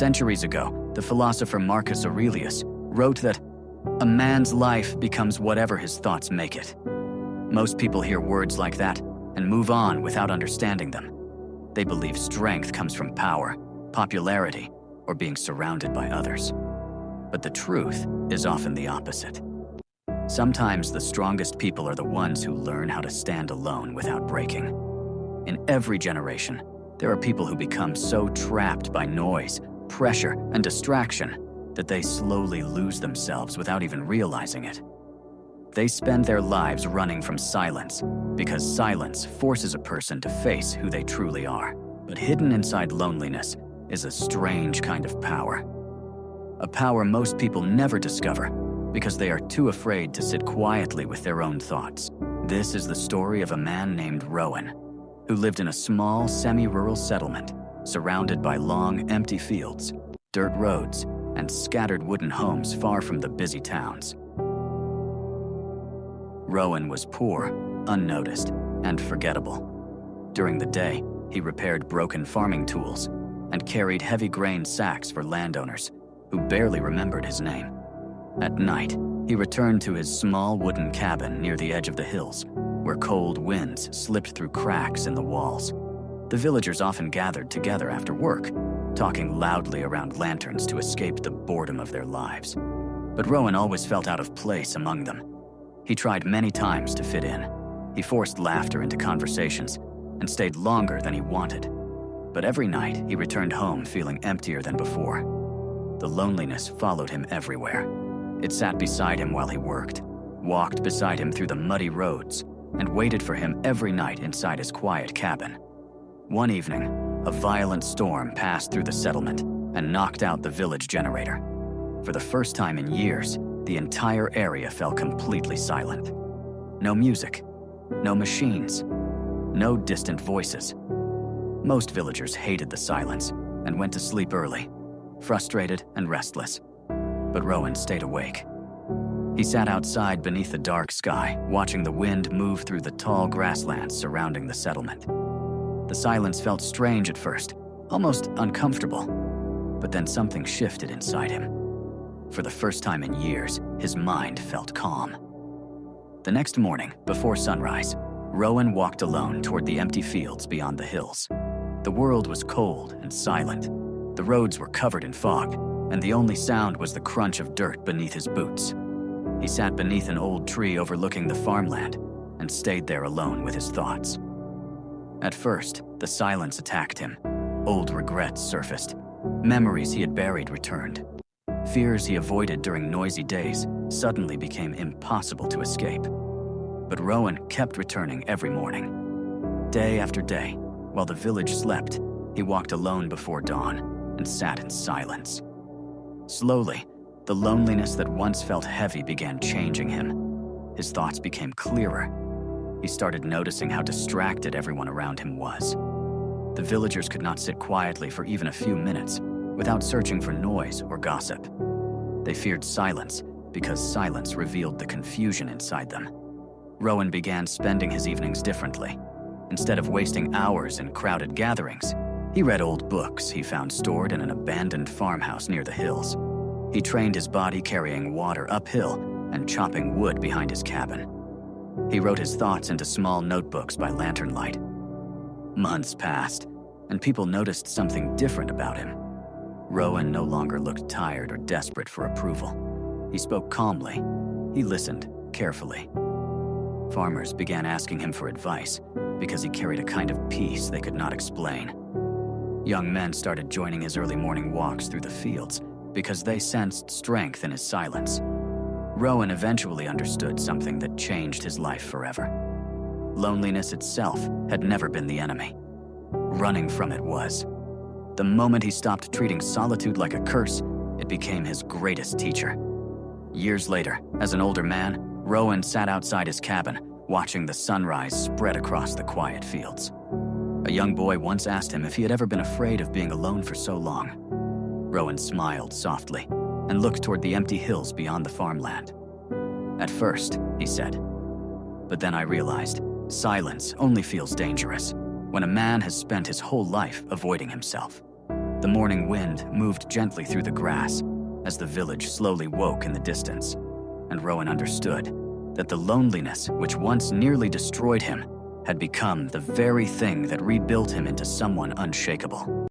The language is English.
Centuries ago, the philosopher Marcus Aurelius wrote that a man's life becomes whatever his thoughts make it. Most people hear words like that and move on without understanding them. They believe strength comes from power, popularity, or being surrounded by others. But the truth is often the opposite. Sometimes the strongest people are the ones who learn how to stand alone without breaking. In every generation, there are people who become so trapped by noise, pressure, and distraction that they slowly lose themselves without even realizing it. They spend their lives running from silence because silence forces a person to face who they truly are. But hidden inside loneliness is a strange kind of power. A power most people never discover because they are too afraid to sit quietly with their own thoughts. This is the story of a man named Rowan, who lived in a small, semi-rural settlement surrounded by long, empty fields, dirt roads, and scattered wooden homes far from the busy towns. Rowan was poor, unnoticed, and forgettable. During the day, he repaired broken farming tools and carried heavy grain sacks for landowners who barely remembered his name. At night, he returned to his small wooden cabin near the edge of the hills, where cold winds slipped through cracks in the walls. The villagers often gathered together after work, talking loudly around lanterns to escape the boredom of their lives. But Rowan always felt out of place among them. He tried many times to fit in. He forced laughter into conversations and stayed longer than he wanted. But every night, he returned home feeling emptier than before. The loneliness followed him everywhere. It sat beside him while he worked, walked beside him through the muddy roads, and waited for him every night inside his quiet cabin. One evening, a violent storm passed through the settlement and knocked out the village generator. For the first time in years, the entire area fell completely silent. No music, no machines, no distant voices. Most villagers hated the silence and went to sleep early, frustrated and restless. But Rowan stayed awake. He sat outside beneath the dark sky, watching the wind move through the tall grasslands surrounding the settlement. The silence felt strange at first, almost uncomfortable, but then something shifted inside him. For the first time in years, his mind felt calm. The next morning, before sunrise, Rowan walked alone toward the empty fields beyond the hills. The world was cold and silent. The roads were covered in fog, and the only sound was the crunch of dirt beneath his boots. He sat beneath an old tree overlooking the farmland and stayed there alone with his thoughts. At first, the silence attacked him. Old regrets surfaced. Memories he had buried returned. Fears he avoided during noisy days suddenly became impossible to escape. But Rowan kept returning every morning. Day after day, while the village slept, he walked alone before dawn and sat in silence. Slowly, the loneliness that once felt heavy began changing him. His thoughts became clearer. He started noticing how distracted everyone around him was. The villagers could not sit quietly for even a few minutes without searching for noise or gossip. They feared silence because silence revealed the confusion inside them. Rowan began spending his evenings differently. Instead of wasting hours in crowded gatherings, he read old books he found stored in an abandoned farmhouse near the hills. He trained his body carrying water uphill and chopping wood behind his cabin. He wrote his thoughts into small notebooks by lantern light. Months passed, and people noticed something different about him. Rowan no longer looked tired or desperate for approval. He spoke calmly. He listened carefully. Farmers began asking him for advice because he carried a kind of peace they could not explain. Young men started joining his early morning walks through the fields because they sensed strength in his silence. Rowan eventually understood something that changed his life forever. Loneliness itself had never been the enemy. Running from it was. The moment he stopped treating solitude like a curse, it became his greatest teacher. Years later, as an older man, Rowan sat outside his cabin, watching the sunrise spread across the quiet fields. A young boy once asked him if he had ever been afraid of being alone for so long. Rowan smiled softly and looked toward the empty hills beyond the farmland. At first, he said, but then I realized, silence only feels dangerous when a man has spent his whole life avoiding himself. The morning wind moved gently through the grass as the village slowly woke in the distance, and Rowan understood that the loneliness which once nearly destroyed him had become the very thing that rebuilt him into someone unshakable.